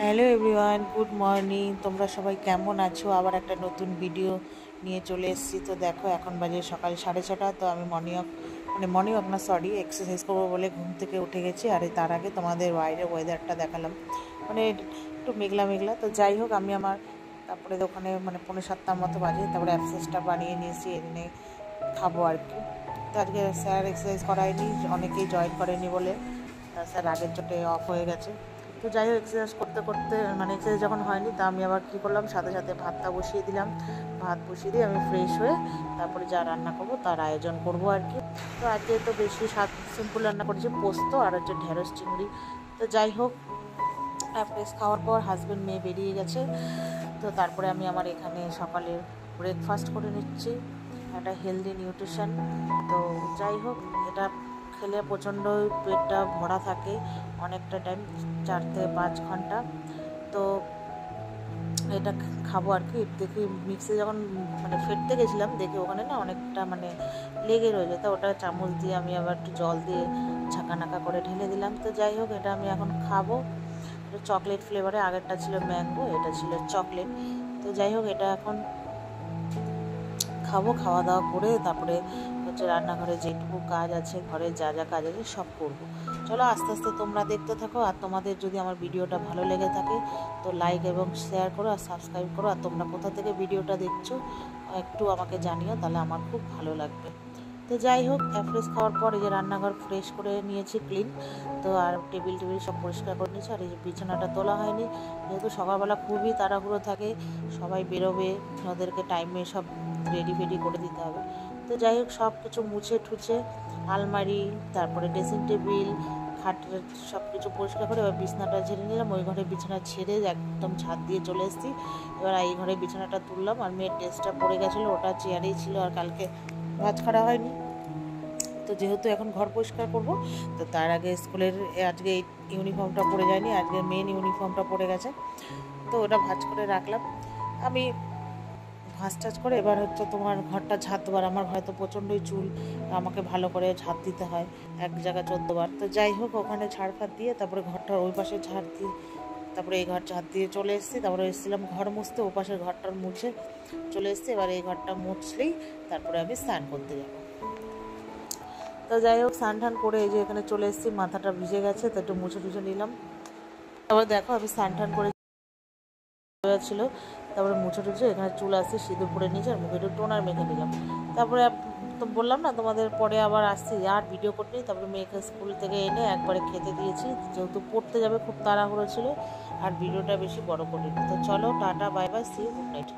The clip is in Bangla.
Hello everyone, good morning. তোমরা সবাই কেমন আছো? আবার একটা নতুন ভিডিও নিয়ে চলে এসেছি। তো দেখো, এখন বাজে সকাল 6:30। তো আমি মর্নিং ওয়াক না, সরি, এক্সারসাইজ করবো বলে ঘুম থেকে উঠে গেছি। আর তার আগে তোমাদের বাইরের ওয়েদারটা দেখালাম, মানে একটু মেঘলা মেঘলা। তো যাই হোক, আমি তারপরে ওখানে 6:45 মতো বাজে, তারপরে এক্সারসাইজটা বানিয়ে নিয়েছি, এনে খাবো আর কি। তো আজকে স্যার এক্সারসাইজ করায়নি, অনেকেই জয়েন করেনি বলে স্যার আগের চোটে অফ হয়ে গেছে। তো যাই হোক, এক্সারসাইজ করতে করতে এক্সারসাইজ যখন হয়নি, তা আমি আবার কী করলাম, সাথে সাথে ভাতটা বসিয়ে দিলাম। ভাত বসিয়ে দিয়ে আমি ফ্রেশ হয়ে তারপরে যা রান্না করবো তার আয়োজন করব আর কি। তো আজকে তো বেশি সিম্পল রান্না করেছি, পোস্ত আর হচ্ছে ঢেঁড়স চিংড়ি। তো যাই হোক, ফ্রেশ খাওয়ার পর হাজব্যান্ড মেয়ে বেরিয়ে গেছে। তো তারপরে আমি আমার এখানে সকালে ব্রেকফাস্ট করে নিচ্ছি, একটা হেলদি নিউট্রিশন। তো যাই হোক, এটা খেলে প্রচণ্ড পেটটা ভরা থাকে অনেকটা টাইম, 4 থেকে 5 ঘন্টা। তো এটা খাবো আর কি। দেখি মিক্সে যখন ফেটতে গেছিলাম, দেখি ওখানে না অনেকটা লেগে রয়েছে। তো ওটা চামচ দিয়ে আমি আবার একটু জল দিয়ে ঝাঁকানাকা করে ঢেলে দিলাম। তো যাই হোক, এটা আমি এখন খাবো। এটা চকলেট ফ্লেভারে, আগেরটা ছিল ম্যাঙ্গো, এটা ছিল চকলেট। তো যাই হোক, এটা এখন খাবো। খাওয়া দাওয়া করে তারপরে হচ্ছে রান্নাঘরে যেটুকু কাজ আছে, ঘরে যা যা কাজ আছে সব করব। চলো আস্তে আস্তে তোমরা দেখতে থাকো। আর তোমাদের যদি আমার ভিডিওটা ভালো লেগে থাকে তো লাইক এবং শেয়ার করো আর সাবস্ক্রাইব করো। আর তোমরা কোথা থেকে ভিডিওটা দেখছো একটু আমাকে জানিও, তাহলে আমার খুব ভালো লাগবে। তো যাই হোক, ফ্রেশ খাওয়ার পর এই যে রান্নাঘর ফ্রেশ করে নিয়েছি, ক্লিন। তো আর টেবিল সব পরিষ্কার করে নিয়েছি। আর এই যে বিছানাটা তোলা হয়নি, যেহেতু সকালবেলা খুবই তাড়াহুড়ো থাকে, সবাই বেরোবে, ওদেরকে টাইমে সব রেডি ফেডি করে দিতে হবে। তো যাই হোক, সব কিছু মুছে ঠুছে আলমারি, তারপরে ড্রেসিং টেবিল, খাটের সব কিছু পরিষ্কার করে এবার বিছানাটা ঝেড়ে নিলাম। ওই ঘরে বিছানা ছেড়ে একদম ছাদ দিয়ে চলে এসেছি। এবার এই ঘরে বিছানাটা তুললাম। আর মেয়ের ড্রেসটা পড়ে গেছিলো, ওটা চেয়ারেই ছিল, আর কালকে ভাঁজ করা হয়নি। তো যেহেতু এখন ঘর পরিষ্কার করব, তো তার আগে স্কুলের আজকে এই ইউনিফর্মটা পরে যায়নি, আজকে মেন ইউনিফর্মটা পরে গেছে। তো ওটা ভাঁজ করে রাখলাম আমি। ভাঁজ টাজ করে এবার হচ্ছে তোমার ঘরটা ঝাঁট দেবার। আমার ঘরে তো প্রচণ্ডই চুল, আমাকে ভালো করে ঝাঁট দিতে হয়, এক জায়গায় 14 বার। তো যাই হোক, ওখানে ঝাড় ফাট দিয়ে তারপরে ঘরটার ওই পাশে ঝাড় দিয়ে তারপরে এই ঘর ঝাঁট দিয়ে চলে এসেছি। তারপরে এসেছিলাম ঘর মুছতে, ও পাশের ঘরটার মুছে চলে এসেছি। এবার এই ঘরটা মুছলেই তারপরে আমি স্নান করতে যাব। তো যাই হোক, স্নান টান করে এই যে এখানে চলে এসেছি, মাথাটা ভিজে গেছে, তো একটু মুছে টুছে নিলাম। তারপরে দেখো, আমি স্নান টান করে ছিল, তারপরে মুছে টুছে এখানে চুল আসছে, সিঁদুর পরে নিয়েছি, আর মুখে একটু টোনার মেখে নিলাম। তারপরে তো বললাম না তোমাদের, পরে আবার আসছি আর ভিডিও করতে। তারপরে মেয়েকে স্কুল থেকে এনে একবারে খেতে দিয়েছি, যেহেতু পড়তে যাবে, খুব তাড়াহুড়ো ছিল, আর ভিডিওটা বেশি বড় করিনি। তো চলো, tata, bye bye, see you, good night.